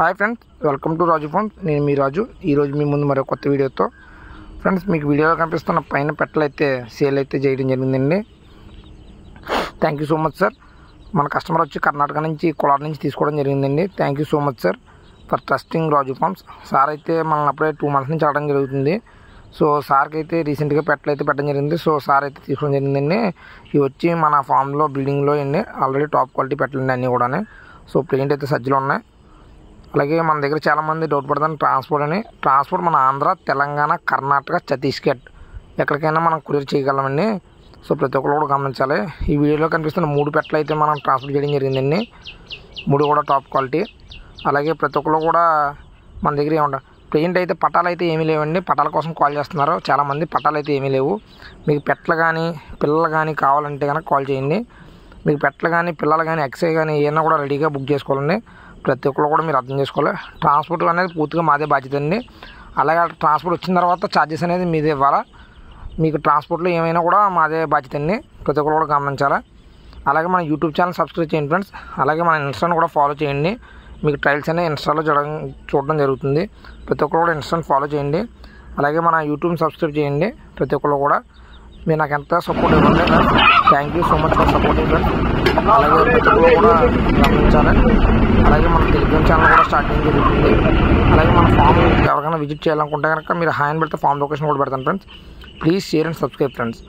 Hi friends, welcome to Raju farms. నేను మీ రాజు. ఈరోజు మీ ముందు మరో కొత్త వీడియోతో. ఫ్రెండ్స్, మీకు వీడియోలో కనిపిస్తున్న పైన పెట్టలు అయితే సేల్ అయితే చేయడం జరిగిందండి. Thank you so much sir. మన కస్టమర్ వచ్చి కర్ణాటక నుంచి కోలార్ నుంచి తీసుకోవడం జరిగిందండి. Thank you so much sir for trusting Raju farms. Sir అయితే మనల్ని అప్పుడే 2 months నుంచి ఆడడం జరుగుతుంది. సో సార్కి అయితే రీసెంట్గా పెట్టలు అయితే పెట్టడం జరిగింది. సో సార్ అయితే తీసుకోవడం జరిగిందండి. ఇవి వచ్చి మన ఫామ్లో బిల్డింగ్లో అండి ఆల్రెడీ టాప్ క్వాలిటీ పెట్టలండి అన్నీ కూడా. సో ప్రెజెంట్ అయితే సజ్జలు ఉన్నాయి. అలాగే మన దగ్గర చాలామంది డౌట్ పడతాను ట్రాన్స్పోర్ట్ మన ఆంధ్ర, తెలంగాణ, కర్ణాటక, ఛత్తీస్గఢ్ ఎక్కడికైనా మనం కొరియర్ చేయగలమండి. సో ప్రతి ఒక్కరు కూడా గమనించాలి. ఈ వీడియోలో కనిపిస్తున్న 3 పెట్టలు అయితే మనం ట్రాన్స్పోర్ట్ చేయడం జరిగిందండి. 3 కూడా టాప్ క్వాలిటీ. అలాగే ప్రతి ఒక్కరు కూడా మన దగ్గర ఏముంటారు ప్రెజెంట్ అయితే పటాలు అయితే ఏమీ లేవండి. పటాల కోసం కాల్ చేస్తున్నారు చాలామంది. పటాలు అయితే ఏమీ లేవు. మీకు పెట్టలు కానీ పిల్లలు కానీ కావాలంటే కనుక కాల్ చేయండి. మీకు పెట్టలు కానీ పిల్లలు కానీ ఎక్సై కానీ ఏమైనా కూడా రెడీగా బుక్ చేసుకోవాలండి. ప్రతి ఒక్కరు కూడా మీరు అర్థం చేసుకోవాలి. ట్రాన్స్పోర్ట్ అనేది పూర్తిగా మాదే బాధ్యత అండి. అలాగే ట్రాన్స్పోర్ట్ వచ్చిన తర్వాత ఛార్జెస్ అనేది మీదే ఇవ్వాలా. మీకు ట్రాన్స్పోర్ట్లో ఏమైనా కూడా మాదే బాధ్యత అండి. ప్రతి ఒక్కరు కూడా గమనించాలా. అలాగే మన యూట్యూబ్ ఛానల్ సబ్స్క్రైబ్ చేయండి ఫ్రెండ్స్. అలాగే మన ఇన్స్టాను కూడా ఫాలో చేయండి. మీకు ట్రయల్స్ అనేవి ఇన్స్టాలో చూడడం జరుగుతుంది. ప్రతి ఒక్కరు కూడా ఇన్స్టాను ఫాలో చేయండి. అలాగే మన యూట్యూబ్ని సబ్స్క్రైబ్ చేయండి. ప్రతి ఒక్కరు కూడా మీరు నాకు ఎంత సపోర్ట్ ఇవ్వండి friends. Thank you so much for supporting friends. అలాగే ప్రతి ఒక్కరు కూడా గమనించాలి. అలాగే మన టెలిగ్రామ్ ఛానల్ కూడా స్టార్ట్ చేయడం జరుగుతుంది. అలాగే మన ఫామ్ ఎవరికైనా విజిట్ చేయాలనుకుంటే కనుక మీరు హాయ్ అని పెడితే ఫామ్ లొకేషన్ కూడా పెడతాను friends. Please share and subscribe friends.